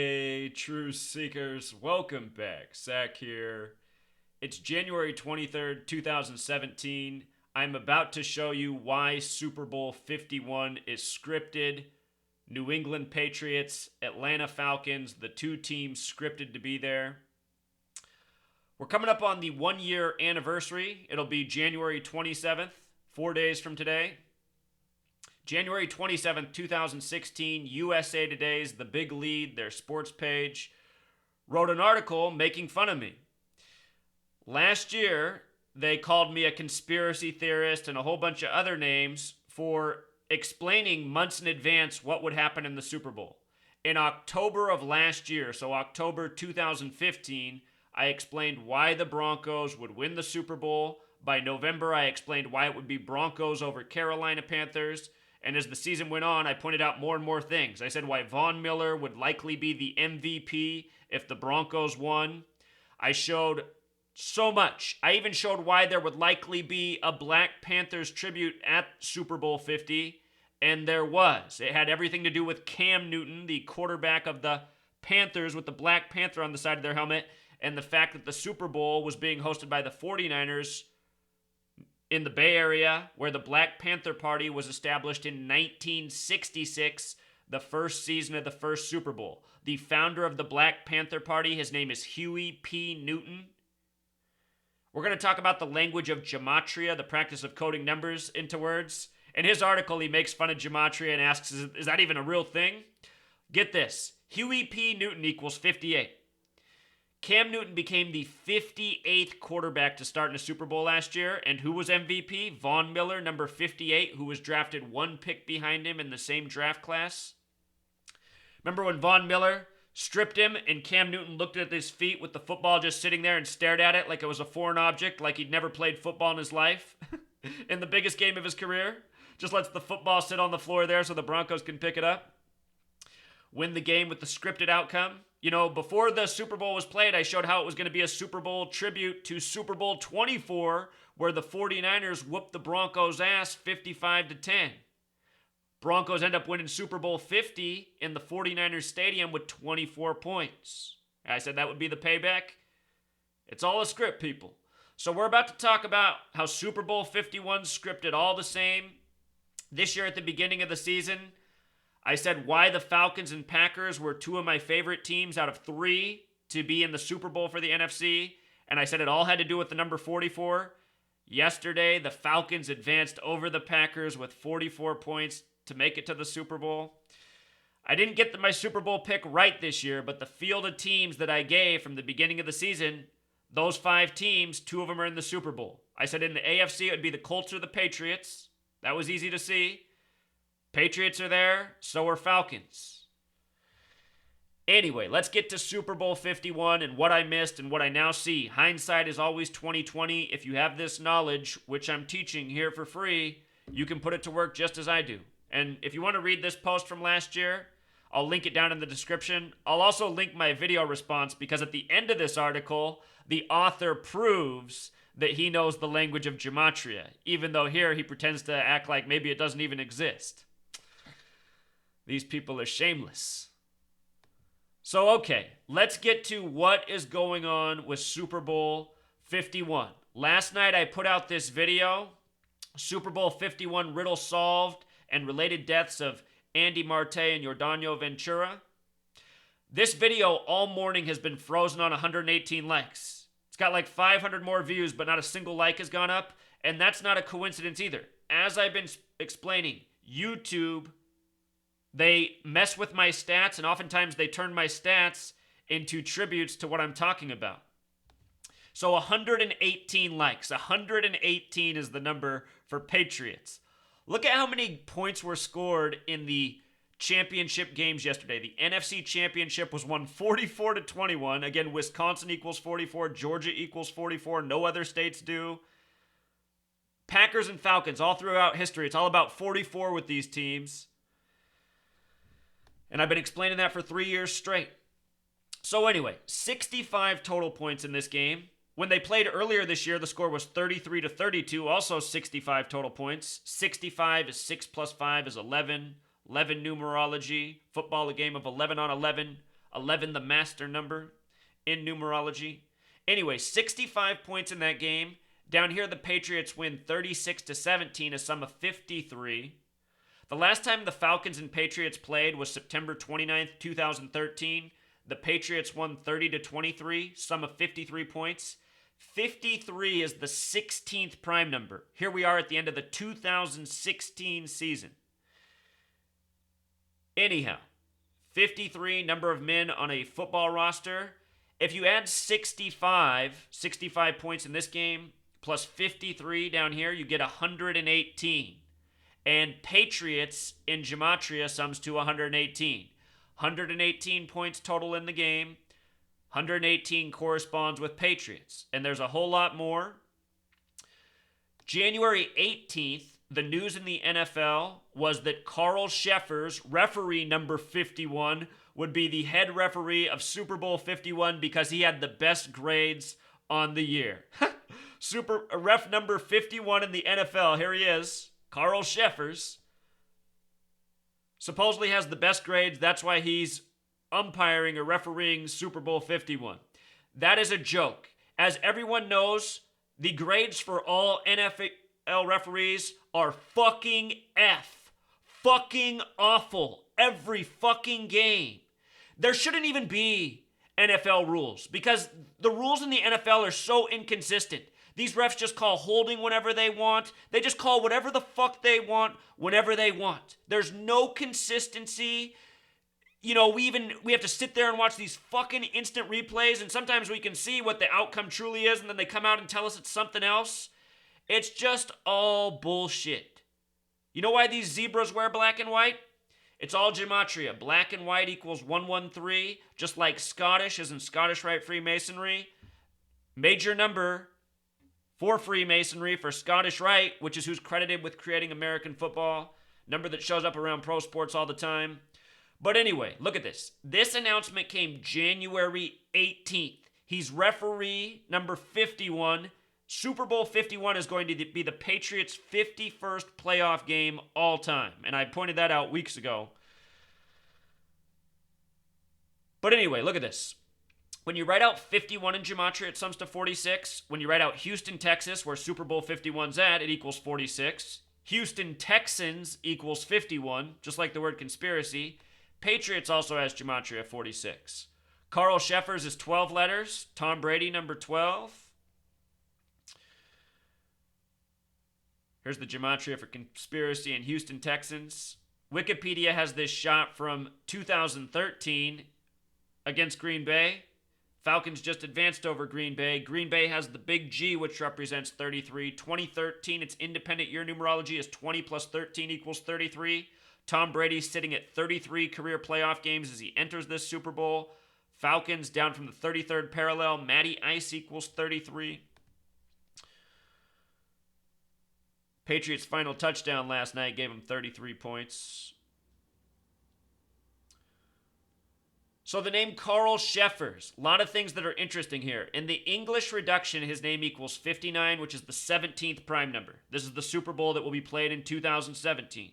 Hey, True Seekers, welcome back. Zach here. It's January 23rd, 2017. I'm about to show you why Super Bowl 51 is scripted. New England Patriots, Atlanta Falcons, the two teams scripted to be there. We're coming up on the 1 year anniversary. It'll be January 27th, 4 days from today. January 27th, 2016, USA Today's The Big Lead, their sports page, wrote an article making fun of me. Last year, they called me a conspiracy theorist and a whole bunch of other names for explaining months in advance what would happen in the Super Bowl. In October of last year, so October 2015, I explained why the Broncos would win the Super Bowl. By November, I explained why it would be Broncos over Carolina Panthers. And as the season went on, I pointed out more and more things. I said why Von Miller would likely be the MVP if the Broncos won. I showed so much. I even showed why there would likely be a Black Panthers tribute at Super Bowl 50. And there was. It had everything to do with Cam Newton, the quarterback of the Panthers with the Black Panther on the side of their helmet, and the fact that the Super Bowl was being hosted by the 49ers in the Bay Area, where the Black Panther Party was established in 1966, the first season of the first Super Bowl. The founder of the Black Panther Party, his name is Huey P. Newton. We're going to talk about the language of gematria, the practice of coding numbers into words. In his article, he makes fun of gematria and asks, is that even a real thing? Get this. Huey P. Newton equals 58. Cam Newton became the 58th quarterback to start in a Super Bowl last year. And who was MVP? Von Miller, number 58, who was drafted one pick behind him in the same draft class. Remember when Von Miller stripped him and Cam Newton looked at his feet with the football just sitting there and stared at it like it was a foreign object, like he'd never played football in his life? In the biggest game of his career? Just lets the football sit on the floor there so the Broncos can pick it up. Win the game with the scripted outcome. You know, before the Super Bowl was played, I showed how it was going to be a Super Bowl tribute to Super Bowl 24, where the 49ers whooped the Broncos' ass 55-10. Broncos end up winning Super Bowl 50 in the 49ers stadium with 24 points. I said that would be the payback. It's all a script, people. So we're about to talk about how Super Bowl 51 scripted all the same. This year at the beginning of the season, I said why the Falcons and Packers were two of my favorite teams out of three to be in the Super Bowl for the NFC. And I said it all had to do with the number 44. Yesterday, the Falcons advanced over the Packers with 44 points to make it to the Super Bowl. I didn't get my Super Bowl pick right this year, but the field of teams that I gave from the beginning of the season, those 5 teams, 2 of them are in the Super Bowl. I said in the AFC it would be the Colts or the Patriots. That was easy to see. Patriots are there, so are Falcons. Anyway, let's get to Super Bowl 51 and what I missed and what I now see. Hindsight is always 20/20. If you have this knowledge, which I'm teaching here for free, you can put it to work just as I do. And if you want to read this post from last year, I'll link it down in the description. I'll also link my video response because at the end of this article, the author proves that he knows the language of gematria, even though here he pretends to act like maybe it doesn't even exist. These people are shameless. So, okay, let's get to what is going on with Super Bowl 51. Last night I put out this video, Super Bowl 51 riddle solved and related deaths of Andy Marte and Yordanio Ventura. This video all morning has been frozen on 118 likes. It's got like 500 more views, but not a single like has gone up, and that's not a coincidence either. As I've been explaining, YouTube, they mess with my stats, and oftentimes they turn my stats into tributes to what I'm talking about. So 118 likes. 118 is the number for Patriots. Look at how many points were scored in the championship games yesterday. The NFC Championship was won 44-21. Again, Wisconsin equals 44. Georgia equals 44. No other states do. Packers and Falcons, all throughout history, it's all about 44 with these teams. And I've been explaining that for 3 years straight. So anyway, 65 total points in this game. When they played earlier this year, the score was 33-32, also 65 total points. 65 is 6 plus 5 is 11. 11 numerology. Football, a game of 11 on 11. 11 the master number in numerology. Anyway, 65 points in that game. Down here, the Patriots win 36-17, a sum of 53. The last time the Falcons and Patriots played was September 29th, 2013. The Patriots won 30-23, sum of 53 points. 53 is the 16th prime number. Here we are at the end of the 2016 season. Anyhow, 53, number of men on a football roster. If you add 65 points in this game, plus 53 down here, you get 118. And Patriots in gematria sums to 118. 118 points total in the game. 118 corresponds with Patriots. And there's a whole lot more. January 18th, the news in the NFL was that Carl Sheffers, referee number 51, would be the head referee of Super Bowl 51 because he had the best grades on the year. Ref number 51 in the NFL, here he is, Carl Sheffers. Supposedly has the best grades, that's why he's umpiring or refereeing Super Bowl 51. That is a joke. As everyone knows, the grades for all NFL referees are fucking F. Fucking awful. Every fucking game. There shouldn't even be NFL rules because the rules in the NFL are so inconsistent. These refs just call holding whenever they want. They just call whatever the fuck they want whenever they want. There's no consistency. You know, we have to sit there and watch these fucking instant replays, and sometimes we can see what the outcome truly is, and then they come out and tell us it's something else. It's just all bullshit. You know why these zebras wear black and white? It's all gematria. Black and white equals 113, just like Scottish is in Scottish Rite Freemasonry. Major number for Freemasonry for Scottish Rite, which is who's credited with creating American football. Number that shows up around pro sports all the time. But anyway, look at this. This announcement came January 18th. He's referee number 51. Super Bowl 51 is going to be the Patriots' 51st playoff game all time. And I pointed that out weeks ago. But anyway, look at this. When you write out 51 in gematria, it sums to 46. When you write out Houston, Texas, where Super Bowl 51's at, it equals 46. Houston Texans equals 51, just like the word conspiracy. Patriots also has gematria 46. Carl Sheffers is 12 letters. Tom Brady, number 12. Here's the gematria for conspiracy and Houston Texans. Wikipedia has this shot from 2013 against Green Bay. Falcons just advanced over Green Bay. Green Bay has the big G, which represents 33. 2013, its independent year numerology is 20 plus 13 equals 33. Tom Brady's sitting at 33 career playoff games as he enters this Super Bowl. Falcons down from the 33rd parallel. Matty Ice equals 33. Patriots' final touchdown last night gave him 33 points. So the name Carl Sheffers, a lot of things that are interesting here. In the English reduction, his name equals 59, which is the 17th prime number. This is the Super Bowl that will be played in 2017.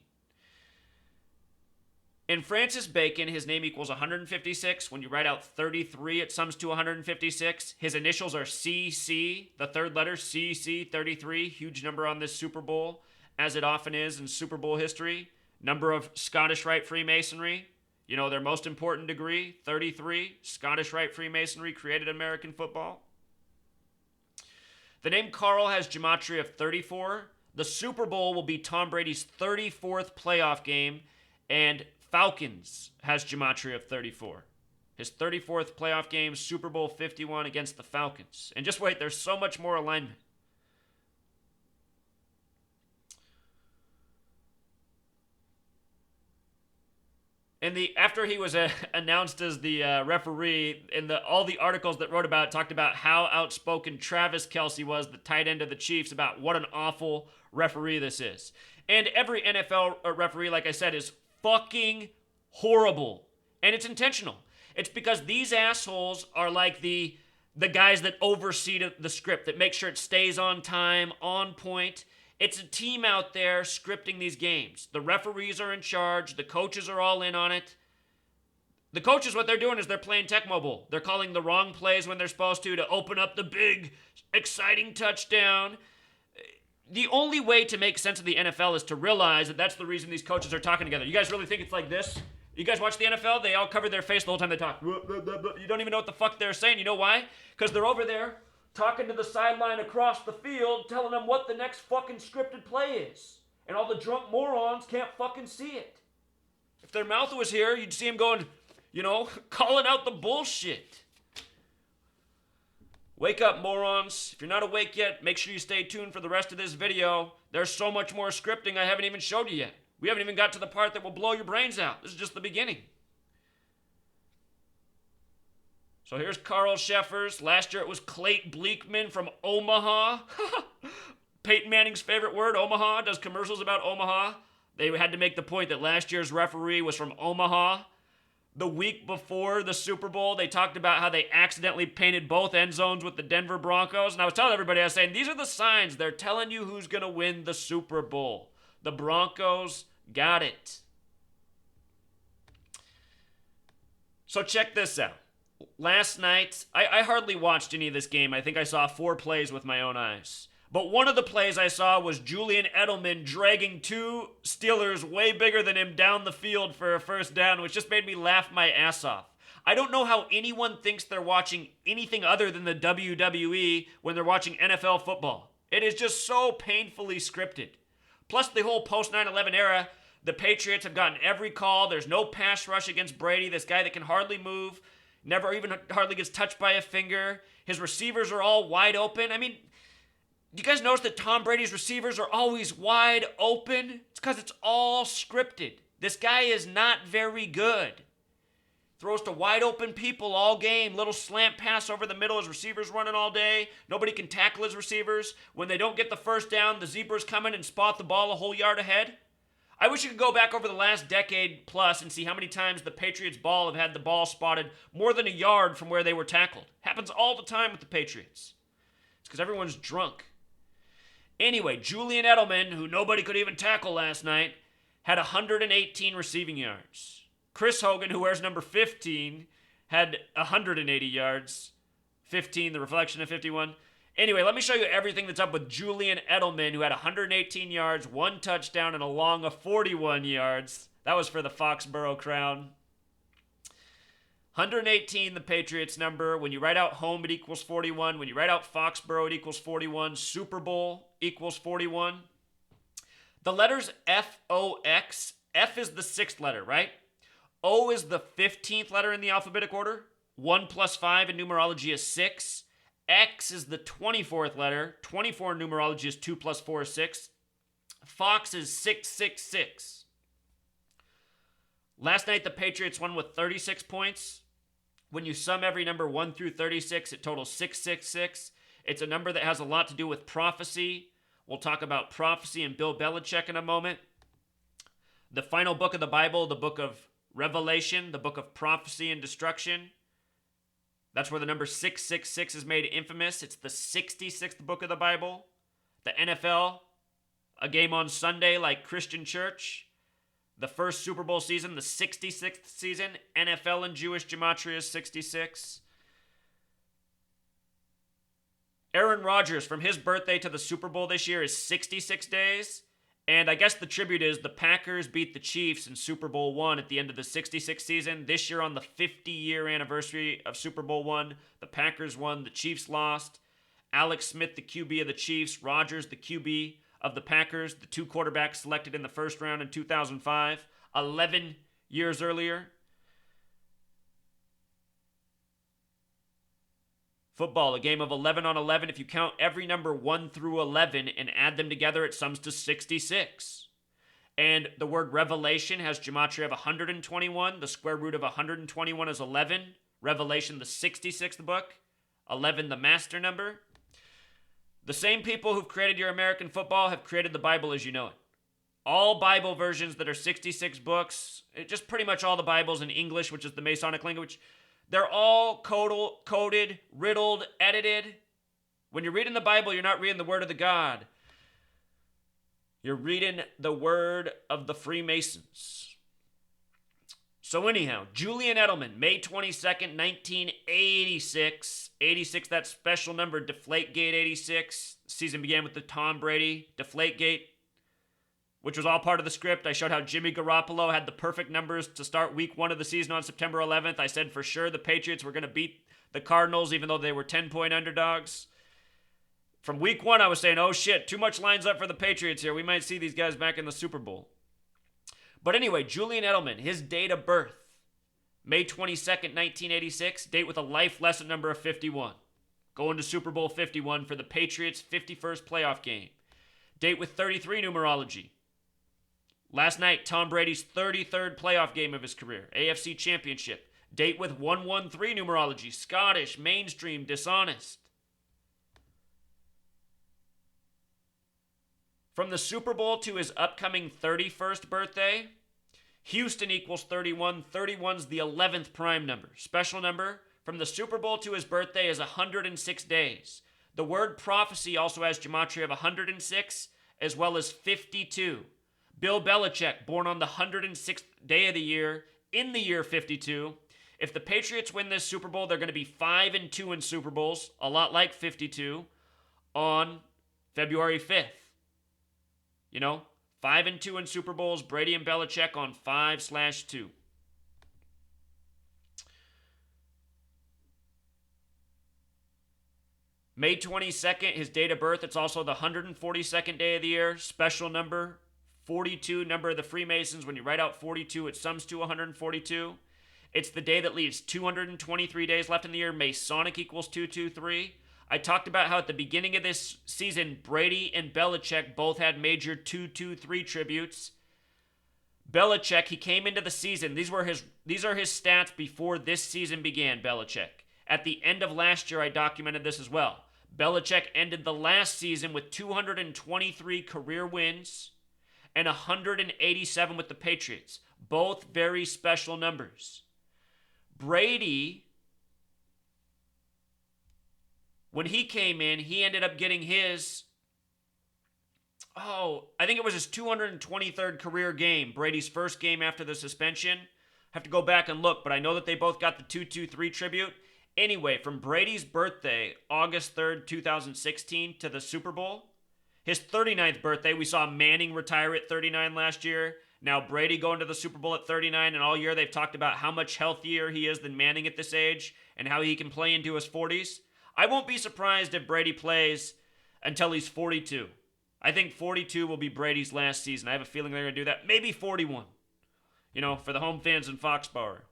In Francis Bacon, his name equals 156. When you write out 33, it sums to 156. His initials are CC, the third letter, CC, 33. Huge number on this Super Bowl, as it often is in Super Bowl history. Number of Scottish Rite Freemasonry. You know, their most important degree, 33. Scottish Rite Freemasonry created American football. The name Carl has gematria of 34. The Super Bowl will be Tom Brady's 34th playoff game, and Falcons has gematria of 34. His 34th playoff game, Super Bowl 51 against the Falcons. And just wait, there's so much more alignment. And after he was announced as the referee, in all the articles that wrote about it talked about how outspoken Travis Kelce was, the tight end of the Chiefs, about what an awful referee this is. And every NFL referee, like I said, is fucking horrible. And it's intentional. It's because these assholes are like the guys that oversee the script, that make sure it stays on time, on point. It's a team out there scripting these games. The referees are in charge. The coaches are all in on it. The coaches, what they're doing is they're playing Tecmo Bowl. They're calling the wrong plays when they're supposed to open up the big, exciting touchdown. The only way to make sense of the NFL is to realize that that's the reason these coaches are talking together. You guys really think it's like this? You guys watch the NFL? They all cover their face the whole time they talk. You don't even know what the fuck they're saying. You know why? Because they're over there talking to the sideline across the field, telling them what the next fucking scripted play is. And all the drunk morons can't fucking see it. If their mouth was here, you'd see them going, calling out the bullshit. Wake up, morons. If you're not awake yet, make sure you stay tuned for the rest of this video. There's so much more scripting I haven't even showed you yet. We haven't even got to the part that will blow your brains out. This is just the beginning. So here's Carl Sheffers. Last year it was Clayton Bleekman from Omaha. Peyton Manning's favorite word, Omaha. Does commercials about Omaha. They had to make the point that last year's referee was from Omaha. The week before the Super Bowl, they talked about how they accidentally painted both end zones with the Denver Broncos. And I was telling everybody, I was saying, these are the signs. They're telling you who's going to win the Super Bowl. The Broncos got it. So check this out. Last night, I hardly watched any of this game. I think I saw 4 plays with my own eyes. But one of the plays I saw was Julian Edelman dragging 2 Steelers way bigger than him down the field for a first down, which just made me laugh my ass off. I don't know how anyone thinks they're watching anything other than the WWE when they're watching NFL football. It is just so painfully scripted. Plus, the whole post 9/11 era, the Patriots have gotten every call. There's no pass rush against Brady, this guy that can hardly move, never even hardly gets touched by a finger. His receivers are all wide open. I mean, do you guys notice that Tom Brady's receivers are always wide open? It's because it's all scripted. This guy is not very good. Throws to wide open people all game. Little slant pass over the middle. His receivers running all day. Nobody can tackle his receivers. When they don't get the first down, the zebras come in and spot the ball a whole yard ahead. I wish you could go back over the last decade plus and see how many times the Patriots ball have had the ball spotted more than a yard from where they were tackled. Happens all the time with the Patriots. It's because everyone's drunk. Anyway, Julian Edelman, who nobody could even tackle last night, had 118 receiving yards. Chris Hogan, who wears number 15, had 180 yards. 15, the reflection of 51. Anyway, let me show you everything that's up with Julian Edelman, who had 118 yards, 1 touchdown, and a long of 41 yards. That was for the Foxborough Crown. 118, the Patriots number. When you write out home, it equals 41. When you write out Foxborough, it equals 41. Super Bowl equals 41. The letters F-O-X. F is the 6th letter, right? O is the 15th letter in the alphabetic order. 1 plus 5 in numerology is 6. X is the 24th letter. 24 in numerology is 2 plus 4 is 6. Fox is 666. Last night, the Patriots won with 36 points. When you sum every number 1 through 36, it totals 666. It's a number that has a lot to do with prophecy. We'll talk about prophecy and Bill Belichick in a moment. The final book of the Bible, the book of Revelation, the book of prophecy and destruction. That's where the number 666 is made infamous. It's the 66th book of the Bible. The NFL, a game on Sunday like Christian church. The first Super Bowl season, the 66th season. NFL and Jewish gematria is 66. Aaron Rodgers, from his birthday to the Super Bowl this year, is 66 days. And I guess the tribute is the Packers beat the Chiefs in Super Bowl I at the end of the 66th season. This year on the 50-year anniversary of Super Bowl I, the Packers won, the Chiefs lost. Alex Smith, the QB of the Chiefs. Rodgers, the QB of the Packers. The 2 quarterbacks selected in the first round in 2005, 11 years earlier. Football, a game of 11 on 11. If you count every number 1 through 11 and add them together, it sums to 66. And the word revelation has gematria of 121. The square root of 121 is 11. Revelation, the 66th book. 11, the master number. The same people who've created your American football have created the Bible as you know it. All Bible versions that are 66 books, just pretty much all the Bibles in English, which is the Masonic language, they're all coded, riddled, edited. When you're reading the Bible, you're not reading the word of the God. You're reading the word of the Freemasons. So anyhow, Julian Edelman, May 22nd, 1986. 86, that special number, Deflategate 86. Season began with the Tom Brady Deflategate, which was all part of the script. I showed how Jimmy Garoppolo had the perfect numbers to start week 1 of the season on September 11th. I said for sure the Patriots were going to beat the Cardinals, even though they were 10-point underdogs. From week 1, I was saying, oh shit, too much lines up for the Patriots here. We might see these guys back in the Super Bowl. But anyway, Julian Edelman, his date of birth, May 22nd, 1986, date with a life lesson number of 51. Going to Super Bowl 51 for the Patriots' 51st playoff game. Date with 33 numerology. Last night, Tom Brady's 33rd playoff game of his career, AFC Championship. Date with 113 numerology, Scottish, mainstream, dishonest. From the Super Bowl to his upcoming 31st birthday, Houston equals 31. 31's the 11th prime number. Special number, from the Super Bowl to his birthday is 106 days. The word prophecy also has gematria of 106 as well as 52. Bill Belichick, born on the 106th day of the year, in the year 52. If the Patriots win this Super Bowl, they're going to be 5-2 in Super Bowls, a lot like 52, on February 5th. 5-2 in Super Bowls, Brady and Belichick on 5/2. May 22nd, his date of birth, it's also the 142nd day of the year, special number, 42, number of the Freemasons. When you write out 42, it sums to 142. It's the day that leaves 223 days left in the year. Masonic equals 223. I talked about how at the beginning of this season, Brady and Belichick both had major 2-2-3 tributes. Belichick, he came into the season. These are his stats before this season began, Belichick. At the end of last year, I documented this as well. Belichick ended the last season with 223 career wins and 187 with the Patriots. Both very special numbers. Brady, when he came in, he ended up getting his, I think it was his 223rd career game, Brady's first game after the suspension. Have to go back and look, but I know that they both got the 2-2-3 tribute. Anyway, from Brady's birthday, August 3rd, 2016, to the Super Bowl, his 39th birthday, we saw Manning retire at 39 last year. Now Brady going to the Super Bowl at 39, and all year they've talked about how much healthier he is than Manning at this age and how he can play into his 40s. I won't be surprised if Brady plays until he's 42. I think 42 will be Brady's last season. I have a feeling they're going to do that. Maybe 41, for the home fans in Foxborough.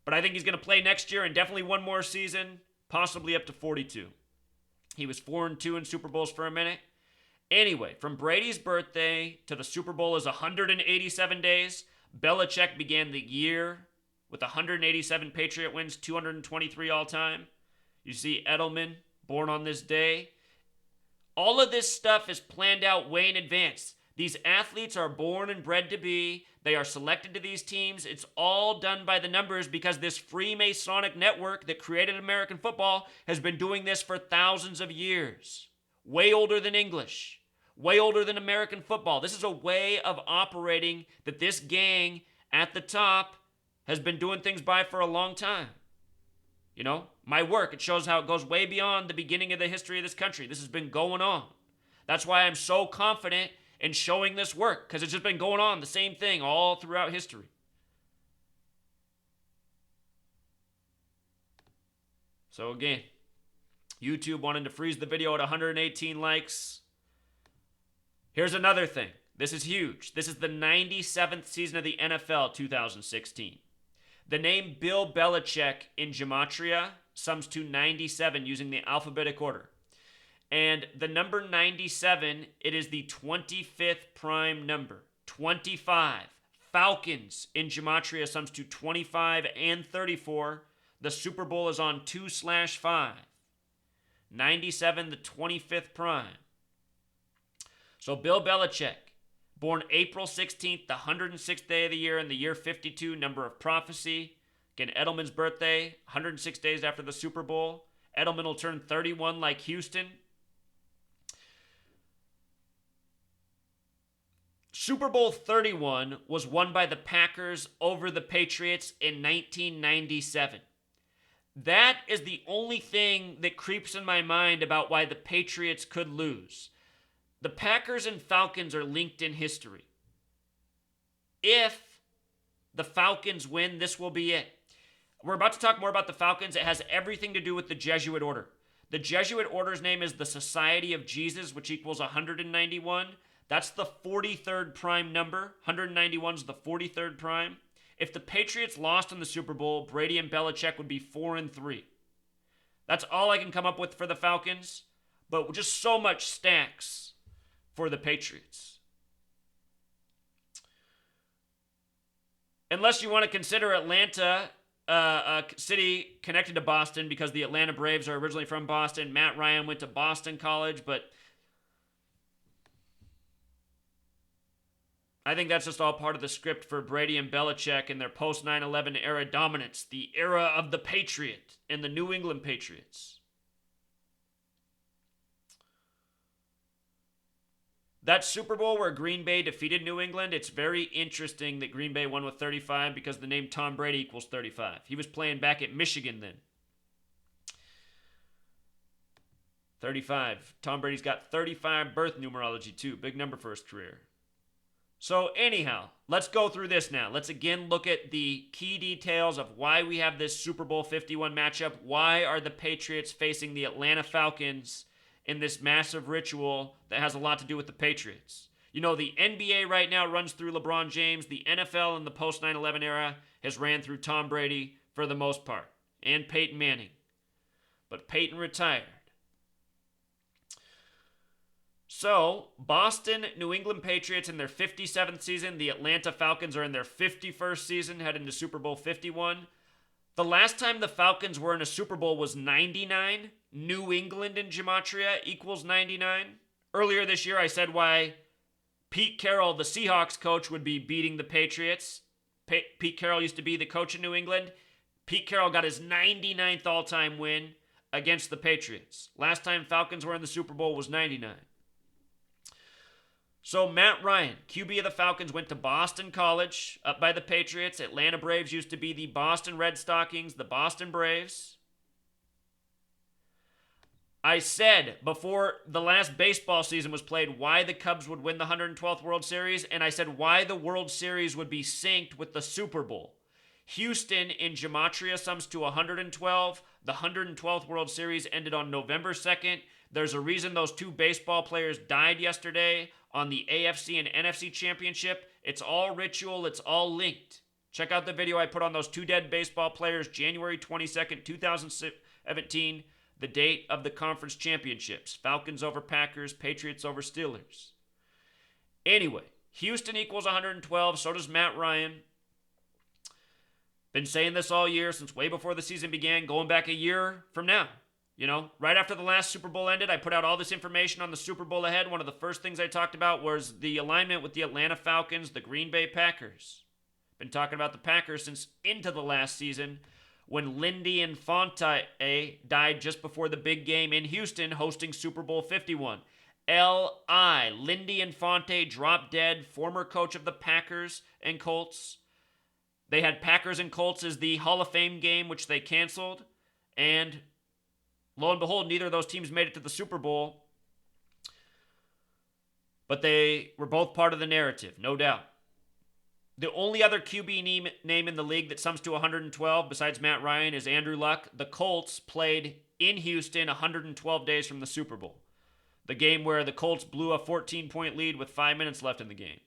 But I think he's going to play next year and definitely one more season, possibly up to 42. He was 4-2 in Super Bowls for a minute. Anyway, from Brady's birthday to the Super Bowl is 187 days. Belichick began the year with 187 Patriot wins, 223 all-time. You see Edelman, born on this day. All of this stuff is planned out way in advance. These athletes are born and bred to be. They are selected to these teams. It's all done by the numbers because this Freemasonic network that created American football has been doing this for thousands of years. Way older than English. Way older than American football. This is a way of operating that this gang at the top has been doing things by for a long time. My work, it shows how it goes way beyond the beginning of the history of this country. This has been going on. That's why I'm so confident in showing this work, because it's just been going on, the same thing all throughout history. So again, YouTube wanted to freeze the video at 118 likes. Here's another thing. This is huge. This is the 97th season of the NFL 2016. The name Bill Belichick in gematria sums to 97 using the alphabetic order. And the number 97, it is the 25th prime number. 25. Falcons in gematria sums to 25 and 34. The Super Bowl is on 2/5. 97, the 25th prime. So Bill Belichick, born April 16th, the 106th day of the year in the year 52, number of prophecy. Again, Edelman's birthday, 106 days after the Super Bowl. Edelman will turn 31 like Houston. Super Bowl 31 was won by the Packers over the Patriots in 1997. That is the only thing that creeps in my mind about why the Patriots could lose. The Packers and Falcons are linked in history. If the Falcons win, this will be it. We're about to talk more about the Falcons. It has everything to do with the Jesuit order. The Jesuit order's name is the Society of Jesus, which equals 191. That's the 43rd prime number. 191 is the 43rd prime. If the Patriots lost in the Super Bowl, Brady and Belichick would be 4-3. That's all I can come up with for the Falcons, but just so much stacks for the Patriots. Unless you want to consider Atlanta a city connected to Boston because the Atlanta Braves are originally from Boston. Matt Ryan went to Boston College, but I think that's just all part of the script for Brady and Belichick and their post 9/11 era dominance, the era of the Patriot and the New England Patriots. That Super Bowl where Green Bay defeated New England, it's very interesting that Green Bay won with 35 because the name Tom Brady equals 35. He was playing back at Michigan then. 35. Tom Brady's got 35 birth numerology too. Big number for his career. So anyhow, let's go through this now. Let's again look at the key details of why we have this Super Bowl 51 matchup. Why are the Patriots facing the Atlanta Falcons in this massive ritual that has a lot to do with the Patriots? You know, the NBA right now runs through LeBron James. The NFL in the post 9/11 era has ran through Tom Brady for the most part, and Peyton Manning. But Peyton retired. So, Boston, New England Patriots in their 57th season. The Atlanta Falcons are in their 51st season, heading to Super Bowl 51. The last time the Falcons were in a Super Bowl was 99. New England in Gematria equals 99. Earlier this year, I said why Pete Carroll, the Seahawks coach, would be beating the Patriots. Pete Carroll used to be the coach in New England. Pete Carroll got his 99th all-time win against the Patriots. Last time Falcons were in the Super Bowl was 99. So Matt Ryan, QB of the Falcons, went to Boston College, up by the Patriots. Atlanta Braves used to be the Boston Red Stockings, the Boston Braves. I said before the last baseball season was played why the Cubs would win the 112th World Series, and I said why the World Series would be synced with the Super Bowl. Houston in Gematria sums to 112. The 112th World Series ended on November 2nd. There's a reason those two baseball players died yesterday on the AFC and NFC championship. It's all ritual. It's all linked. Check out the video I put on those two dead baseball players, January 22nd, 2017, the date of the conference championships. Falcons over Packers, Patriots over Steelers. Anyway, Houston equals 112. So does Matt Ryan. Been saying this all year since way before the season began, going back a year from now. You know, right after the last Super Bowl ended, I put out all this information on the Super Bowl ahead. One of the first things I talked about was the alignment with the Atlanta Falcons, the Green Bay Packers. Been talking about the Packers since into the last season when Lindy Infante died just before the big game in Houston hosting Super Bowl 51. L.I. Lindy Infante dropped dead, former coach of the Packers and Colts. They had Packers and Colts as the Hall of Fame game, which they canceled. And lo and behold, neither of those teams made it to the Super Bowl. But they were both part of the narrative, no doubt. The only other QB name in the league that sums to 112 besides Matt Ryan is Andrew Luck. The Colts played in Houston 112 days from the Super Bowl. The game where the Colts blew a 14-point lead with 5 minutes left in the game.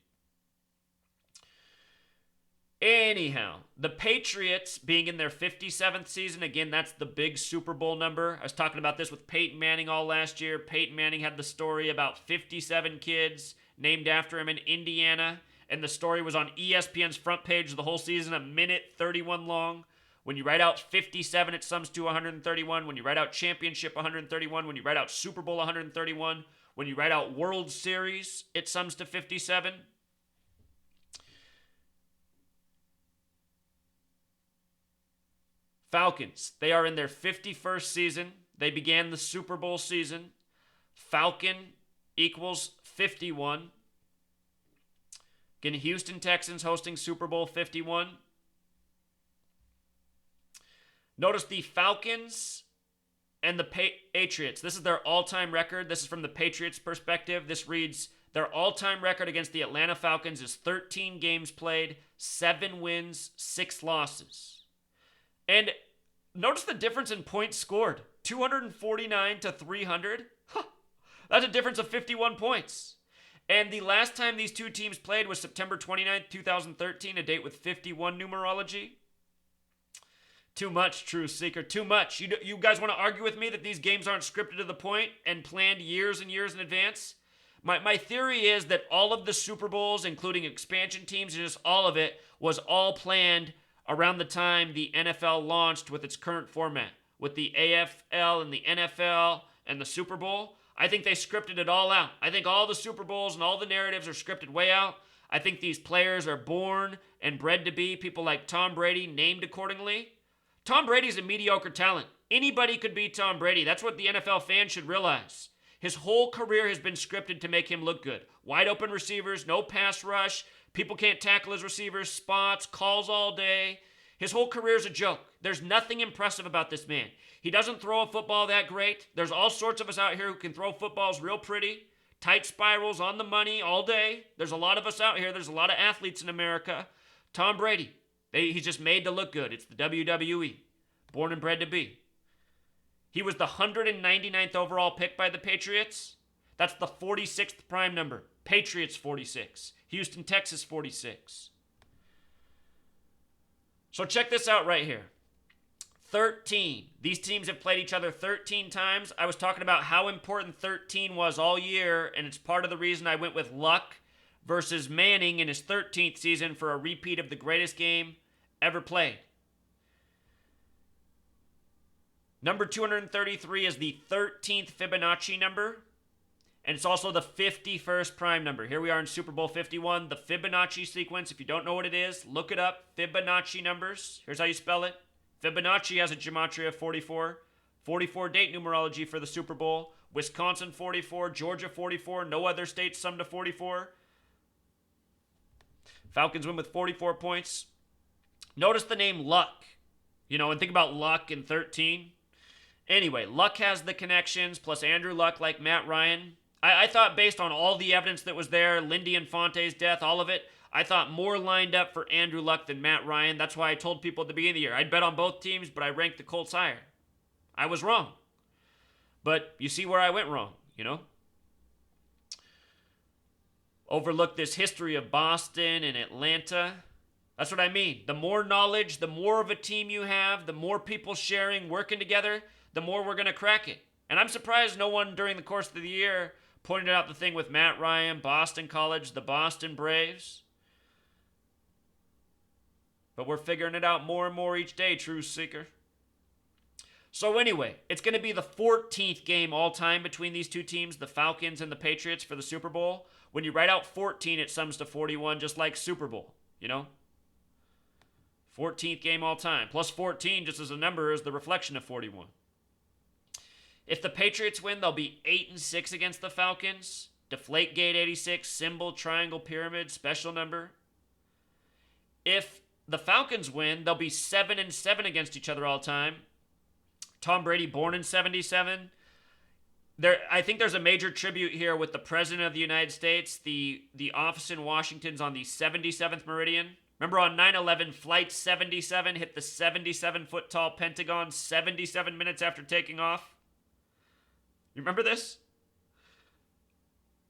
Anyhow, the Patriots being in their 57th season, again, that's the big Super Bowl number. I was talking about this with Peyton Manning all last year. Peyton Manning had the story about 57 kids named after him in Indiana, and the story was on ESPN's front page the whole season, a minute 31 long. When you write out 57, it sums to 131. When you write out championship, 131. When you write out Super Bowl, 131. When you write out World Series, it sums to 57. Falcons, they are in their 51st season. They began the Super Bowl season. Falcon equals 51. Again, Houston Texans hosting Super Bowl 51. Notice the Falcons and the Patriots. This is their all-time record. This is from the Patriots' perspective. This reads, their all-time record against the Atlanta Falcons is 13 games played, 7 wins, 6 losses. And notice the difference in points scored. 249 to 300. That's a difference of 51 points. And the last time these two teams played was September 29th, 2013, a date with 51 numerology. Too much, Truth Seeker, too much. You guys want to argue with me that these games aren't scripted to the point and planned years and years in advance? My theory is that all of the Super Bowls, including expansion teams and just all of it, was all planned around the time the NFL launched with its current format. With the AFL and the NFL and the Super Bowl, I think they scripted it all out. I think all the Super Bowls and all the narratives are scripted way out. I think these players are born and bred to be people like Tom Brady, named accordingly. Tom Brady's a mediocre talent. Anybody could be Tom Brady. That's what the NFL fans should realize. His whole career has been scripted to make him look good. Wide open receivers, no pass rush, people can't tackle his receivers, spots, calls all day. His whole career is a joke. There's nothing impressive about this man. He doesn't throw a football that great. There's all sorts of us out here who can throw footballs real pretty. Tight spirals on the money all day. There's a lot of us out here. There's a lot of athletes in America. Tom Brady, he's just made to look good. It's the WWE. Born and bred to be. He was the 199th overall pick by the Patriots. That's the 46th prime number. Patriots 46. Houston, Texas 46. So check this out right here. 13. These teams have played each other 13 times. I was talking about how important 13 was all year, and it's part of the reason I went with Luck versus Manning in his 13th season for a repeat of the greatest game ever played. Number 233 is the 13th Fibonacci number, and it's also the 51st prime number. Here we are in Super Bowl 51, the Fibonacci sequence. If you don't know what it is, look it up. Fibonacci numbers. Here's how you spell it. Fibonacci has a gematria of 44. 44 date numerology for the Super Bowl. Wisconsin 44, Georgia 44, no other states sum to 44. Falcons win with 44 points. Notice the name Luck, and think about Luck in 13. Anyway, Luck has the connections, plus Andrew Luck like Matt Ryan. I thought based on all the evidence that was there, Lindy Infante's death, all of it, I thought more lined up for Andrew Luck than Matt Ryan. That's why I told people at the beginning of the year, I'd bet on both teams, but I ranked the Colts higher. I was wrong. But you see where I went wrong, Overlook this history of Boston and Atlanta. That's what I mean. The more knowledge, the more of a team you have, the more people sharing, working together, the more we're going to crack it. And I'm surprised no one during the course of the year pointed out the thing with Matt Ryan, Boston College, the Boston Braves. But we're figuring it out more and more each day, Truth Seeker. So anyway, it's going to be the 14th game all time between these two teams, the Falcons and the Patriots, for the Super Bowl. When you write out 14, it sums to 41, just like Super Bowl, 14th game all time. Plus 14, just as a number, is the reflection of 41. If the Patriots win, they'll be 8-6 against the Falcons. Deflategate 86, symbol, triangle, pyramid, special number. If the Falcons win, they'll be 7-7 against each other all time. Tom Brady, born in 77. I think there's a major tribute here with the President of the United States. The office in Washington's on the 77th meridian. Remember on 9/11, Flight 77 hit the 77-foot-tall Pentagon 77 minutes after taking off? You remember this?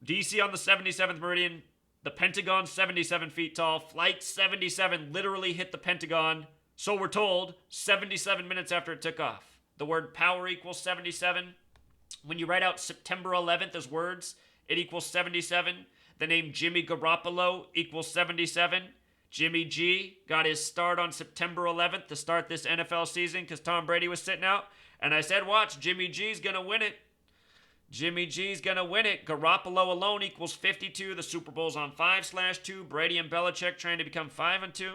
DC on the 77th meridian, the Pentagon 77 feet tall, Flight 77 literally hit the Pentagon, so we're told, 77 minutes after it took off. The word power equals 77. When you write out September 11th as words, it equals 77. The name Jimmy Garoppolo equals 77. Jimmy G got his start on September 11th to start this NFL season because Tom Brady was sitting out. And I said, watch, Jimmy G's going to win it. Jimmy G's going to win it. Garoppolo alone equals 52. The Super Bowl's on 5/2. Brady and Belichick trying to become 5-2.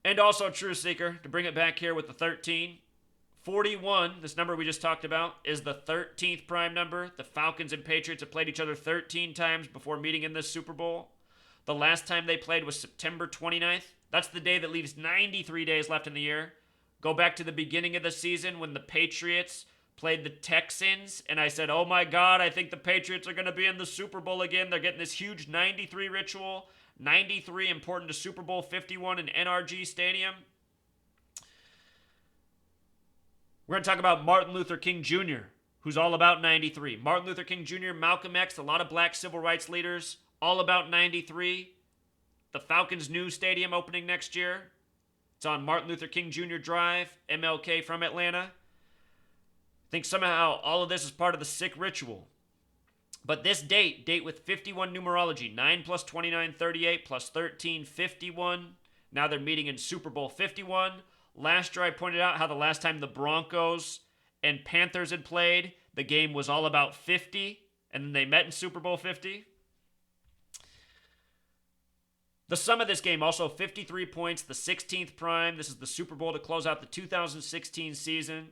And also, True Seeker, to bring it back here with the 13. 41, this number we just talked about, is the 13th prime number. The Falcons and Patriots have played each other 13 times before meeting in this Super Bowl. The last time they played was September 29th. That's the day that leaves 93 days left in the year. Go back to the beginning of the season when the Patriots played the Texans, and I said, oh my God, I think the Patriots are going to be in the Super Bowl again. They're getting this huge 93 ritual. 93 important to Super Bowl 51 in NRG Stadium. We're going to talk about Martin Luther King Jr., who's all about 93. Martin Luther King Jr., Malcolm X, a lot of black civil rights leaders, all about 93. The Falcons' new stadium opening next year. It's on Martin Luther King Jr. Drive, MLK from Atlanta. I think somehow all of this is part of the sick ritual. But this date with 51 numerology, 9 plus 29, 38, plus 13, 51. Now they're meeting in Super Bowl 51. Last year I pointed out how the last time the Broncos and Panthers had played, the game was all about 50, and then they met in Super Bowl 50. The sum of this game, also 53 points, the 16th prime. This is the Super Bowl to close out the 2016 season.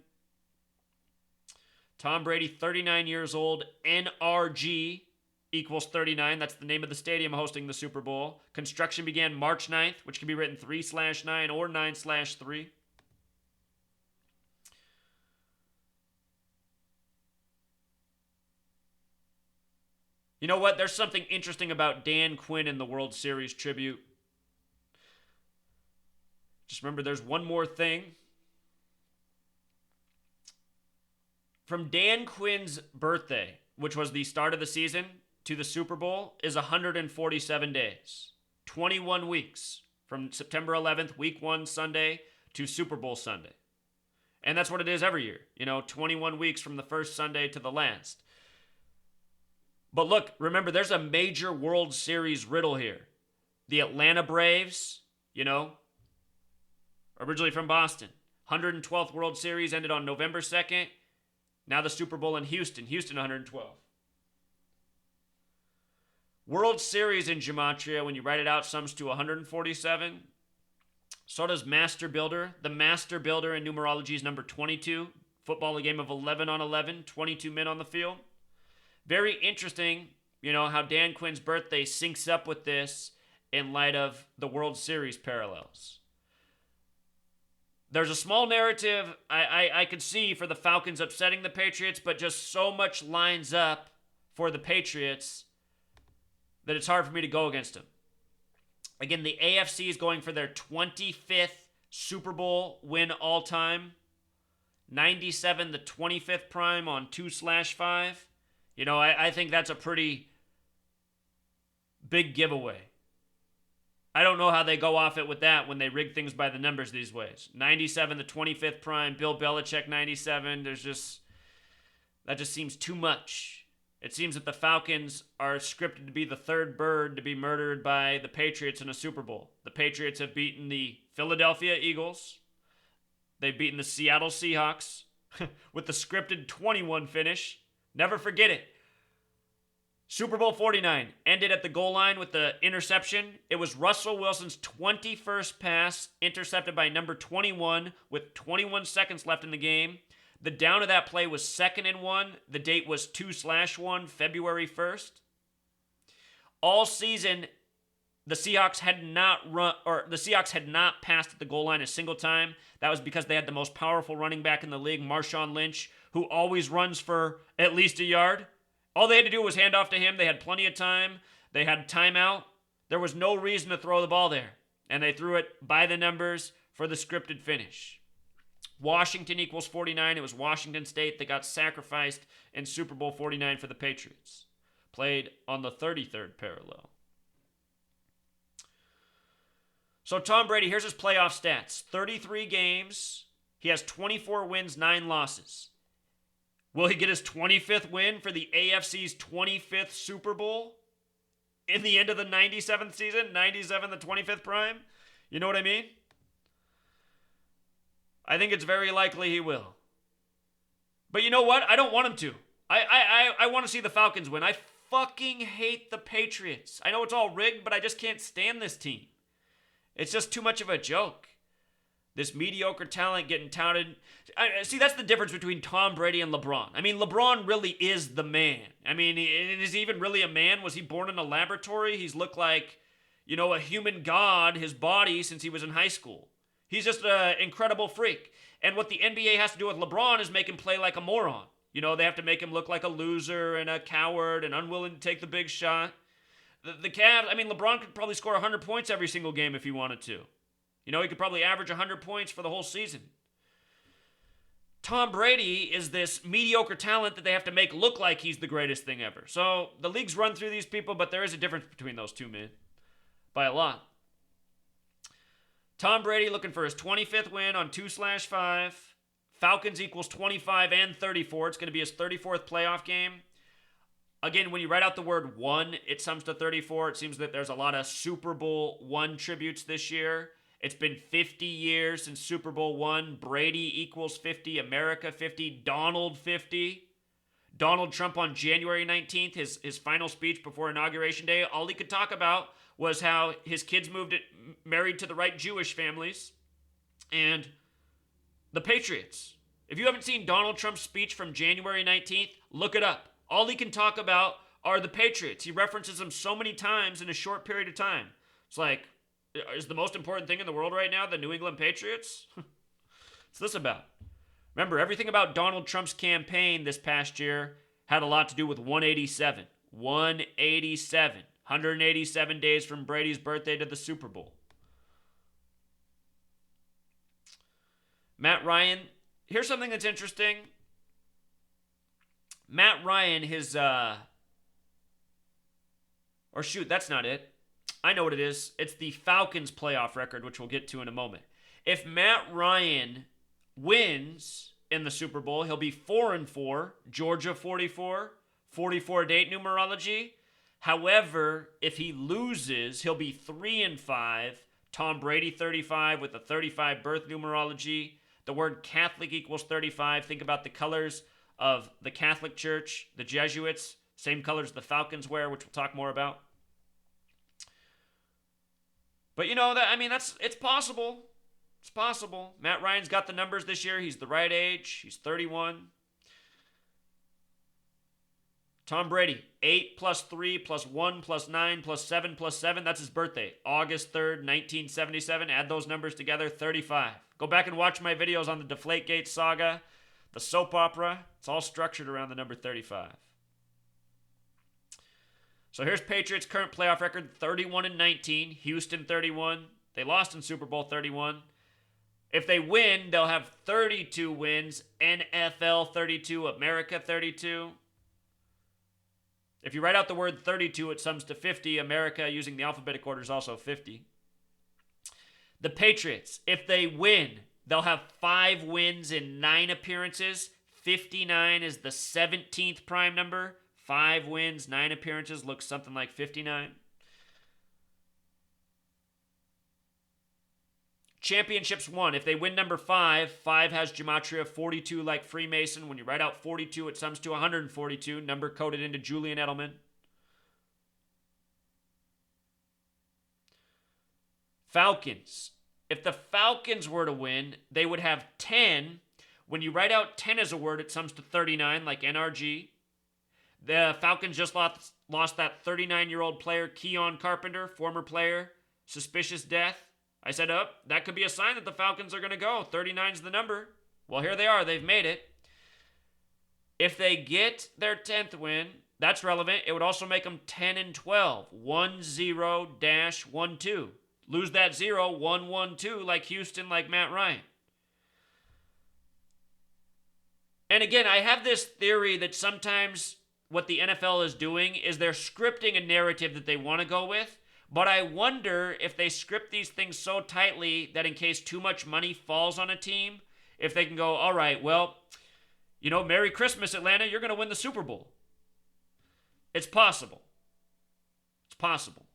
Tom Brady, 39 years old. NRG equals 39. That's the name of the stadium hosting the Super Bowl. Construction began March 9th, which can be written 3/9 or 9/3. You know what? There's something interesting about Dan Quinn in the World Series tribute. Just remember, there's one more thing. From Dan Quinn's birthday, which was the start of the season, to the Super Bowl, is 147 days. 21 weeks from September 11th, week 1 Sunday, to Super Bowl Sunday. And that's what it is every year. 21 weeks from the first Sunday to the last. But look, remember, there's a major World Series riddle here. The Atlanta Braves, originally from Boston. 112th World Series ended on November 2nd. Now the Super Bowl in Houston. Houston 112. World Series in Gematria, when you write it out, sums to 147. So does Master Builder. The Master Builder in numerology is number 22. Football, a game of 11 on 11, 22 men on the field. Very interesting, how Dan Quinn's birthday syncs up with this in light of the World Series parallels. There's a small narrative I could see for the Falcons upsetting the Patriots, but just so much lines up for the Patriots that it's hard for me to go against them. Again, the AFC is going for their 25th Super Bowl win all time. 97, the 25th prime on 2/5. I think that's a pretty big giveaway. I don't know how they go off it with that when they rig things by the numbers these ways. 97, the 25th prime, Bill Belichick 97. That just seems too much. It seems that the Falcons are scripted to be the third bird to be murdered by the Patriots in a Super Bowl. The Patriots have beaten the Philadelphia Eagles. They've beaten the Seattle Seahawks with the scripted 21 finish. Never forget it. Super Bowl 49 ended at the goal line with the interception. It was Russell Wilson's 21st pass intercepted by number 21 with 21 seconds left in the game. The down of that play was 2nd and 1. The date was 2/1, February 1st. All season, the Seahawks had not passed at the goal line a single time. That was because they had the most powerful running back in the league, Marshawn Lynch, who always runs for at least a yard. All they had to do was hand off to him. They had plenty of time. They had timeout. There was no reason to throw the ball there. And they threw it by the numbers for the scripted finish. Washington equals 49. It was Washington State that got sacrificed in Super Bowl 49 for the Patriots. Played on the 33rd parallel. So Tom Brady, here's his playoff stats. 33 games. He has 24 wins, 9 losses. Will he get his 25th win for the AFC's 25th Super Bowl in the end of the 97th season? 97, the 25th prime? You know what I mean? I think it's very likely he will. But you know what? I don't want him to. I want to see the Falcons win. I fucking hate the Patriots. I know it's all rigged, but I just can't stand this team. It's just too much of a joke. This mediocre talent getting touted. See, that's the difference between Tom Brady and LeBron. I mean, LeBron really is the man. I mean, is he even really a man? Was he born in a laboratory? He's looked like, a human god, his body, since he was in high school. He's just an incredible freak. And what the NBA has to do with LeBron is make him play like a moron. They have to make him look like a loser and a coward and unwilling to take the big shot. The Cavs, LeBron could probably score 100 points every single game if he wanted to. He could probably average 100 points for the whole season. Tom Brady is this mediocre talent that they have to make look like he's the greatest thing ever. So the league's run through these people, but there is a difference between those two men. By a lot. Tom Brady looking for his 25th win on 2/5. Falcons equals 25 and 34. It's going to be his 34th playoff game. Again, when you write out the word one, it sums to 34. It seems that there's a lot of Super Bowl I tributes this year. It's been 50 years since Super Bowl I. Brady equals 50. America 50. Donald 50. Donald Trump on January 19th, his final speech before Inauguration Day, all he could talk about was how his kids married to the right Jewish families, and the Patriots. If you haven't seen Donald Trump's speech from January 19th, look it up. All he can talk about are the Patriots. He references them so many times in a short period of time. It's like, is the most important thing in the world right now the New England Patriots? What's this about? Remember, everything about Donald Trump's campaign this past year had a lot to do with 187. 187. 187 days from Brady's birthday to the Super Bowl. Matt Ryan, here's something that's interesting. Matt Ryan, that's not it. I know what it is. It's the Falcons playoff record, which we'll get to in a moment. If Matt Ryan wins in the Super Bowl, he'll be 4-4, Georgia 44, 44 date numerology. However, if he loses, he'll be 3-5, Tom Brady 35 with the 35 birth numerology. The word Catholic equals 35. Think about the colors of the Catholic Church, the Jesuits, same colors the Falcons wear, which we'll talk more about. But it's possible. It's possible. Matt Ryan's got the numbers this year. He's the right age. He's 31. Tom Brady, 8 plus 3 plus 1 plus 9 plus 7 plus 7. That's his birthday. August 3rd, 1977. Add those numbers together, 35. Go back and watch my videos on the Deflategate saga, the soap opera. It's all structured around the number 35. So here's Patriots' current playoff record, 31-19. Houston 31. They lost in Super Bowl 31. If they win, they'll have 32 wins. NFL 32, America 32. If you write out the word 32, it sums to 50. America, using the alphabetic order, is also 50. The Patriots, if they win, they'll have 5 wins in 9 appearances. 59 is the 17th prime number. 5 wins, 9 appearances looks something like 59. Championships won. If they win number 5, 5 has gematria 42 like Freemason. When you write out 42, it sums to 142, number coded into Julian Edelman. Falcons. If the Falcons were to win, they would have 10. When you write out 10 as a word, it sums to 39 like NRG. The Falcons just lost that 39-year-old player, Keon Carpenter, former player, suspicious death. I said, that could be a sign that the Falcons are going to go. 39's the number. Well, here they are. They've made it. If they get their 10th win, that's relevant. It would also make them 10-12. 1-0-1-2. Lose that 0, 1-1-2 like Houston, like Matt Ryan. And again, I have this theory that sometimes what the NFL is doing is they're scripting a narrative that they want to go with. But I wonder if they script these things so tightly that in case too much money falls on a team, if they can go, all right, well, Merry Christmas, Atlanta, you're going to win the Super Bowl. It's possible. It's possible.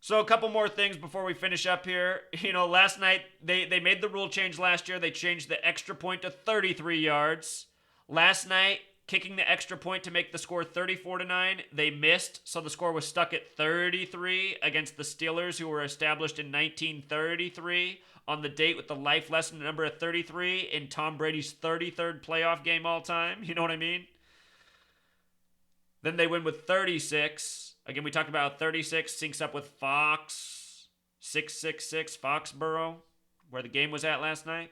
So a couple more things before we finish up here. Last night, they made the rule change last year. They changed the extra point to 33 yards. Last night, kicking the extra point to make the score 34-9. They missed, so the score was stuck at 33 against the Steelers, who were established in 1933 on the date with the life lesson number of 33 in Tom Brady's 33rd playoff game all time. You know what I mean? Then they win with 36. Again, we talked about 36 syncs up with Fox 666 Foxborough, where the game was at last night.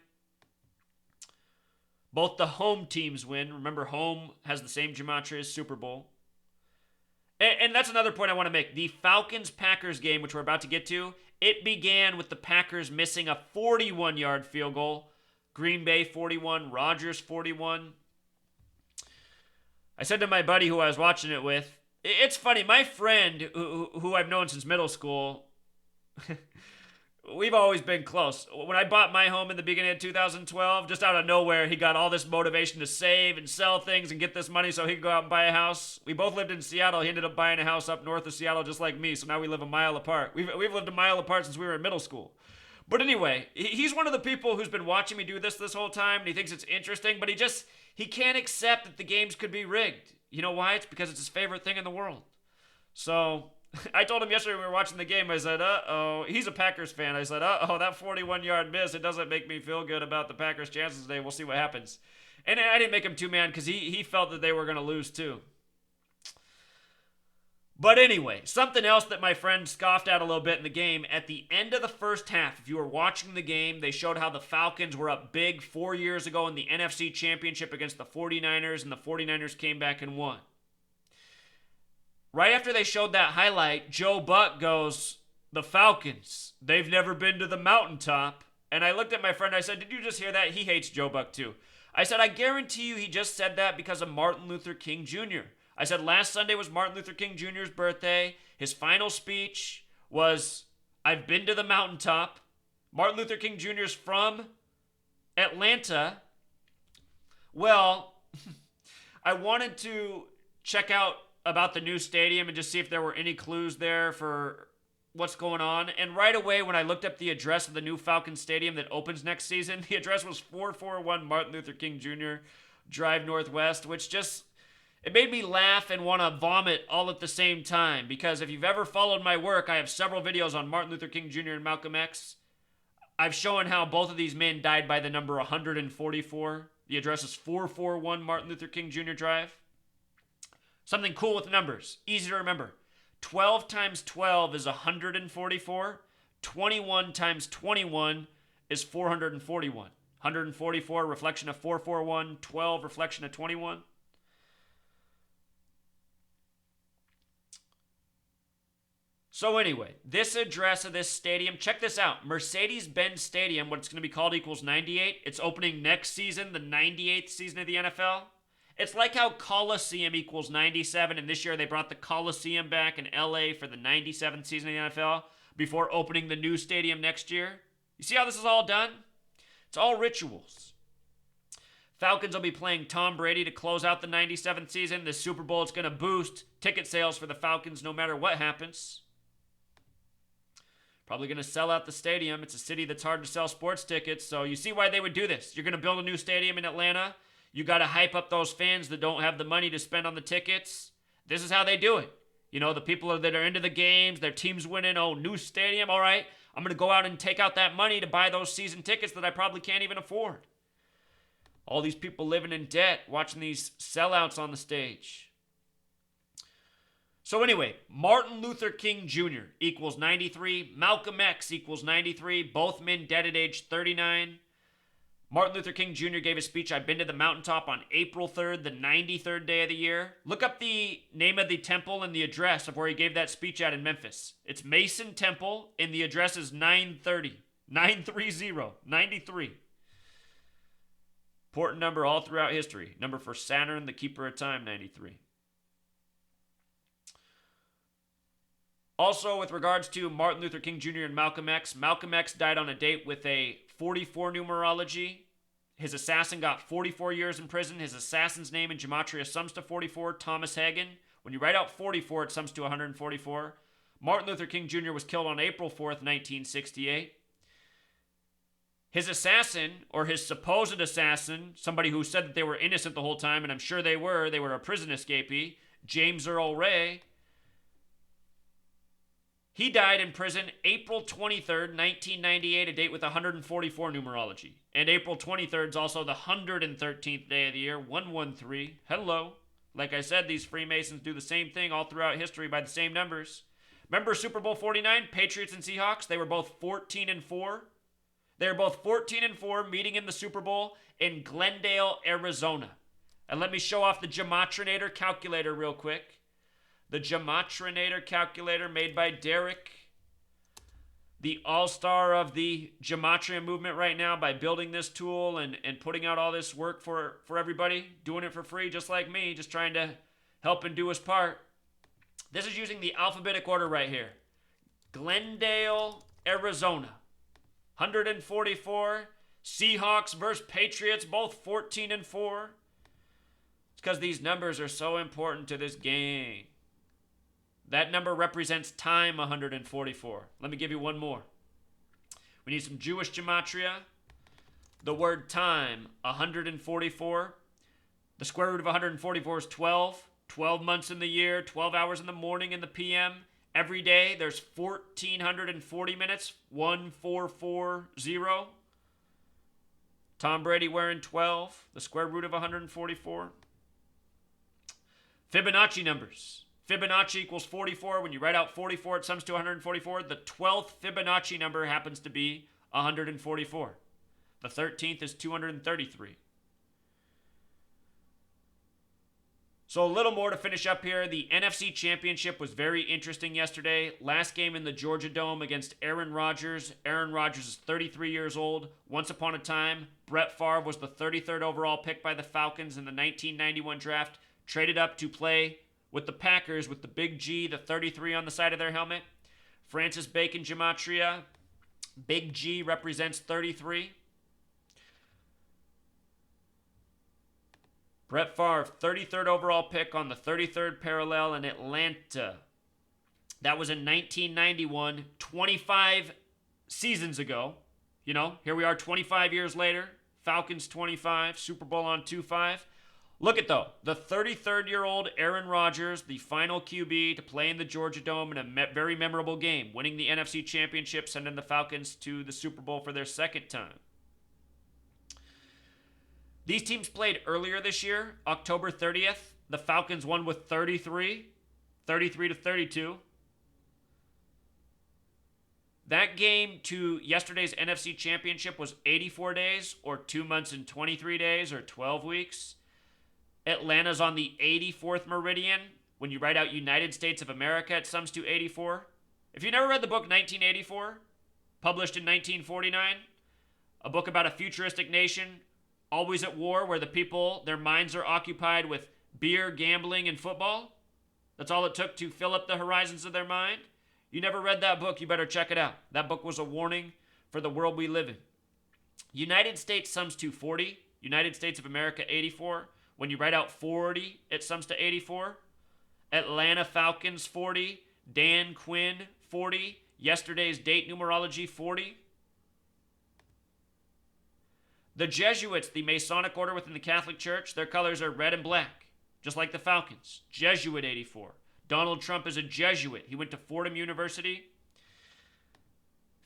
Both the home teams win. Remember, home has the same gematria as Super Bowl. And that's another point I want to make. The Falcons-Packers game, which we're about to get to, it began with the Packers missing a 41-yard field goal. Green Bay 41, Rodgers 41. I said to my buddy who I was watching it with, it's funny, my friend who I've known since middle school, we've always been close. When I bought my home in the beginning of 2012, just out of nowhere, he got all this motivation to save and sell things and get this money so he could go out and buy a house. We both lived in Seattle. He ended up buying a house up north of Seattle just like me, so now we live a mile apart. We've lived a mile apart since we were in middle school. But anyway, he's one of the people who's been watching me do this whole time, and he thinks it's interesting, but he can't accept that the games could be rigged. You know why? It's because it's his favorite thing in the world. So I told him yesterday when we were watching the game, I said, uh-oh. He's a Packers fan. I said, uh-oh, that 41-yard miss, it doesn't make me feel good about the Packers' chances today. We'll see what happens. And I didn't make him too mad because he felt that they were going to lose too. But anyway, something else that my friend scoffed at a little bit in the game, at the end of the first half, if you were watching the game, they showed how the Falcons were up big 4 years ago in the NFC Championship against the 49ers, and the 49ers came back and won. Right after they showed that highlight, Joe Buck goes, the Falcons, they've never been to the mountaintop. And I looked at my friend, I said, did you just hear that? He hates Joe Buck too. I said, I guarantee you he just said that because of Martin Luther King Jr. I said last Sunday was Martin Luther King Jr.'s birthday. His final speech was, I've been to the mountaintop. Martin Luther King Jr.'s from Atlanta. Well, I wanted to check out about the new stadium and just see if there were any clues there for what's going on. And right away, when I looked up the address of the new Falcons Stadium that opens next season, the address was 441 Martin Luther King Jr. Drive Northwest, which just, it made me laugh and want to vomit all at the same time. Because if you've ever followed my work, I have several videos on Martin Luther King Jr. and Malcolm X. I've shown how both of these men died by the number 144. The address is 441 Martin Luther King Jr. Drive. Something cool with numbers. Easy to remember. 12 times 12 is 144. 21 times 21 is 441. 144, reflection of 441. 12, reflection of 21. So anyway, this address of this stadium, check this out. Mercedes-Benz Stadium, what it's going to be called, equals 98. It's opening next season, the 98th season of the NFL. It's like how Coliseum equals 97, and this year they brought the Coliseum back in LA for the 97th season of the NFL before opening the new stadium next year. You see how this is all done? It's all rituals. Falcons will be playing Tom Brady to close out the 97th season. The Super Bowl is going to boost ticket sales for the Falcons no matter what happens. Probably going to sell out the stadium. It's a city that's hard to sell sports tickets, so you see why they would do this. You're going to build a new stadium in Atlanta. You got to hype up those fans that don't have the money to spend on the tickets. This is how they do it. You know, the people that are into the games, their team's winning, oh, new stadium, all right. I'm going to go out and take out that money to buy those season tickets that I probably can't even afford. All these people living in debt, watching these sellouts on the stage. So anyway, Martin Luther King Jr. equals 93. Malcolm X equals 93. Both men dead at age 39. Martin Luther King Jr. gave a speech, I've been to the mountaintop, on April 3rd, the 93rd day of the year. Look up the name of the temple and the address of where he gave that speech at in Memphis. It's Mason Temple, and the address is 930. 930. 93. Important number all throughout history. Number for Saturn, the keeper of time, 93. Also, with regards to Martin Luther King Jr. and Malcolm X died on a date with a 44 numerology. His assassin got 44 years in prison. His assassin's name in gematria sums to 44, Thomas Hagen. When you write out 44, it sums to His assassin, or his supposed assassin, somebody who said that they were innocent the whole time, and I'm sure they were a prison escapee, James Earl Ray, he died in prison April 23rd, 1998, a date with 144 numerology. And April 23rd is also the 113th day of the year, 113. Hello. Like I said, these Freemasons do the same thing all throughout history by the same numbers. Remember Super Bowl 49, Patriots and Seahawks? They were both 14-4. They were both 14-4 meeting in the Super Bowl in Glendale, Arizona. And let me show off the Gematrinator calculator real quick. The Gematrinator calculator made by Derek, the all-star of the Gematria movement right now, by building this tool and putting out all this work for everybody, doing it for free just like me, just trying to help and do his part. This is using the alphabetic order right here. Glendale, Arizona. 144. Seahawks versus Patriots, both 14-4. It's because these numbers are so important to this game. That number represents time, 144. Let me give you one more. We need some Jewish gematria. The word time, 144. The square root of 144 is 12. 12 months in the year, 12 hours in the morning and the PM. Every day, there's 1,440 minutes, 1440. Tom Brady wearing 12, the square root of 144. Fibonacci numbers. Fibonacci equals 44. When you write out 44, it sums to 144. The 12th Fibonacci number happens to be 144. The 13th is 233. So a little more to finish up here. The NFC Championship was very interesting yesterday. Last game in the Georgia Dome against Aaron Rodgers. Aaron Rodgers is 33 years old. Once upon a time, Brett Favre was the 33rd overall pick by the Falcons in the 1991 draft. Traded up to play with the Packers with the big G, the 33 on the side of their helmet. Francis Bacon Gematria. Big G represents 33. Brett Favre, 33rd overall pick on the 33rd parallel in Atlanta. That was in 1991, 25 seasons ago. You know, here we are 25 years later. Falcons 25, Super Bowl on 2-5. Look at, though, the 33rd-year-old Aaron Rodgers, the final QB to play in the Georgia Dome in a very memorable game, winning the NFC Championship, sending the Falcons to the Super Bowl for their second time. These teams played earlier this year, October 30th. The Falcons won with 33-32. That game to yesterday's NFC Championship was 84 days, or 2 months and 23 days, or 12 weeks. Atlanta's on the 84th meridian. When you write out United States of America, it sums to 84. If you never read the book 1984, published in 1949, a book about a futuristic nation always at war, where the people, their minds are occupied with beer, gambling, and football. That's all it took to fill up the horizons of their mind. You never read that book, you better check it out. That book was a warning for the world we live in. United States sums to 40. United States of America, 84. When you write out 40, it sums to 84. Atlanta Falcons, 40. Dan Quinn, 40. Yesterday's date numerology, 40. The Jesuits, the Masonic order within the Catholic Church, their colors are red and black, just like the Falcons. Jesuit 84. Donald Trump is a Jesuit. He went to Fordham University.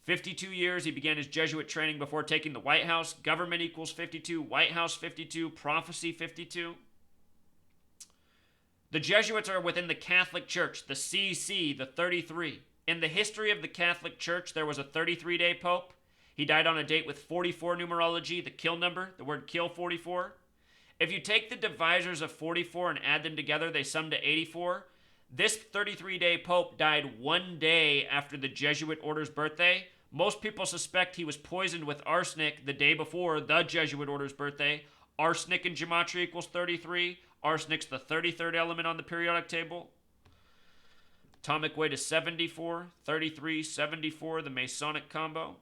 52 years, he began his Jesuit training before taking the White House. Government equals 52. White House 52. Prophecy 52. The Jesuits are within the Catholic Church, the CC, the 33. In the history of the Catholic Church, there was a 33-day pope. He died on a date with 44 numerology, the kill number, the word kill 44. If you take the divisors of 44 and add them together, they sum to 84. This 33-day pope died 1 day after the Jesuit order's birthday. Most people suspect he was poisoned with arsenic the day before the Jesuit order's birthday. Arsenic in gematria equals 33. Arsenic's the 33rd element on the periodic table. Atomic weight is 74. 33, 74, the Masonic combo.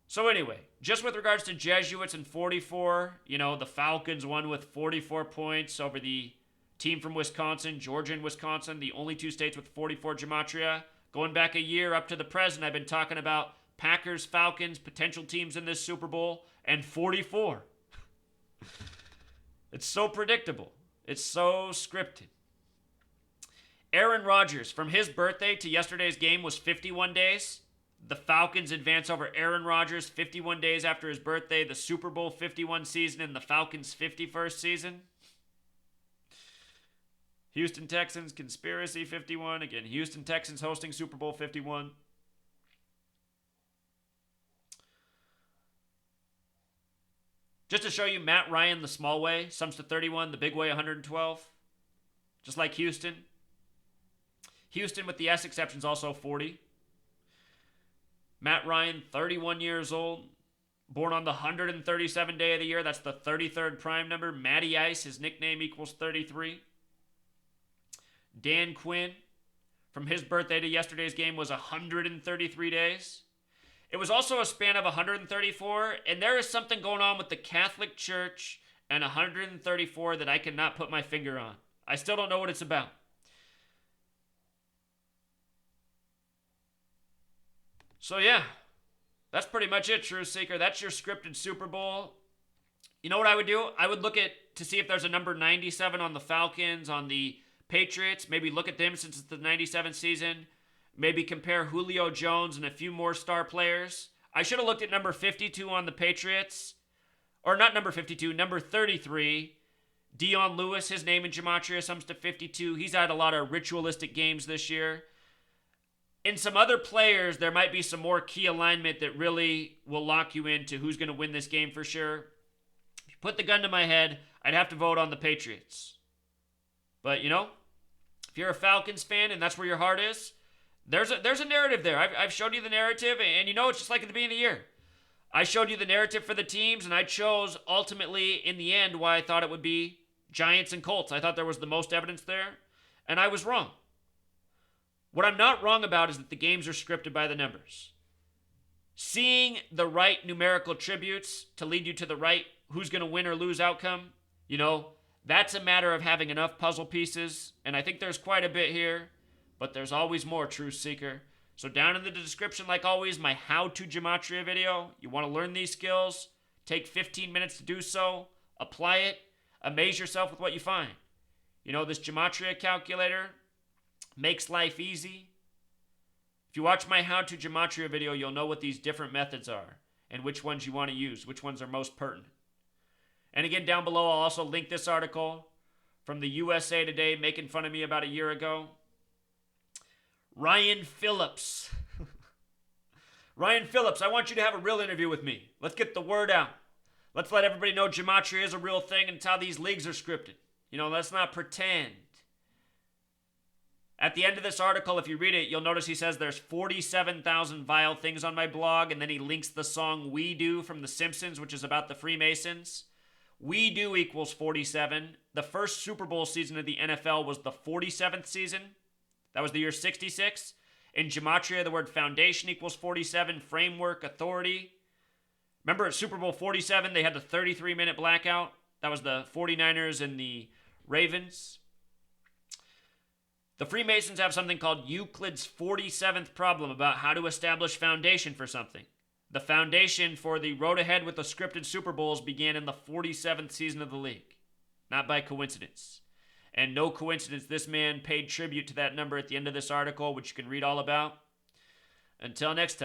So anyway, just with regards to Jesuits and 44, you know, the Falcons won with 44 points over the team from Wisconsin, Georgia and Wisconsin, the only two states with 44 gematria. Going back a year up to the present, I've been talking about Packers, Falcons, potential teams in this Super Bowl, and 44. It's so predictable. It's so scripted. Aaron Rodgers, from his birthday to yesterday's game was 51 days. The Falcons advance over Aaron Rodgers 51 days after his birthday, the Super Bowl 51 season, and the Falcons' 51st season. Houston Texans, conspiracy 51. Again, Houston Texans hosting Super Bowl 51. Just to show you, Matt Ryan, the small way, sums to 31, the big way, 112. Just like Houston. Houston, with the S exceptions, also 40. Matt Ryan, 31 years old, born on the 137th day of the year. That's the 33rd prime number. Matty Ice, his nickname equals 33. Dan Quinn, from his birthday to yesterday's game, was 133 days. It was also a span of 134, and there is something going on with the Catholic Church and 134 that I cannot put my finger on. I still don't know what it's about. So yeah, that's pretty much it, Truth Seeker. That's your scripted Super Bowl. You know what I would do? I would look at to see if there's a number 97 on the Falcons, on the Patriots. Maybe look at them since it's the 97th season. Maybe compare Julio Jones and a few more star players. I should have looked at number 52 on the Patriots. Or not number 52, number 33. Dion Lewis, his name in Gematria sums to 52. He's had a lot of ritualistic games this year. In some other players, there might be some more key alignment that really will lock you into who's going to win this game for sure. If you put the gun to my head, I'd have to vote on the Patriots. But, you know, if you're a Falcons fan and that's where your heart is, there's a narrative there. I've showed you the narrative, and you know, it's just like at the beginning of the year. I showed you the narrative for the teams, and I chose ultimately, in the end, why I thought it would be Giants and Colts. I thought there was the most evidence there, and I was wrong. What I'm not wrong about is that the games are scripted by the numbers. Seeing the right numerical attributes to lead you to the right who's going to win or lose outcome, you know, that's a matter of having enough puzzle pieces, and I think there's quite a bit here, but there's always more, Truth Seeker. So down in the description, like always, my how-to Gematria video. You want to learn these skills? Take 15 minutes to do so. Apply it. Amaze yourself with what you find. You know, this Gematria calculator makes life easy. If you watch my How to Gematria video, you'll know what these different methods are and which ones you want to use, which ones are most pertinent. And again, down below, I'll also link this article from the USA Today making fun of me about a year ago. Ryan Phillips. Ryan Phillips, I want you to have a real interview with me. Let's get the word out. Let's let everybody know Gematria is a real thing and it's how these leagues are scripted. You know, let's not pretend. At the end of this article, if you read it, you'll notice he says there's 47,000 vile things on my blog, and then he links the song We Do from The Simpsons, which is about the Freemasons. We Do equals 47. The first Super Bowl season of the NFL was the 47th season. That was the year 66. In Gematria, the word foundation equals 47, framework, authority. Remember at Super Bowl 47, they had the 33-minute blackout? That was the 49ers and the Ravens. The Freemasons have something called Euclid's 47th problem about how to establish foundation for something. The foundation for the road ahead with the scripted Super Bowls began in the 47th season of the league. Not by coincidence. And no coincidence, this man paid tribute to that number at the end of this article, which you can read all about. Until next time.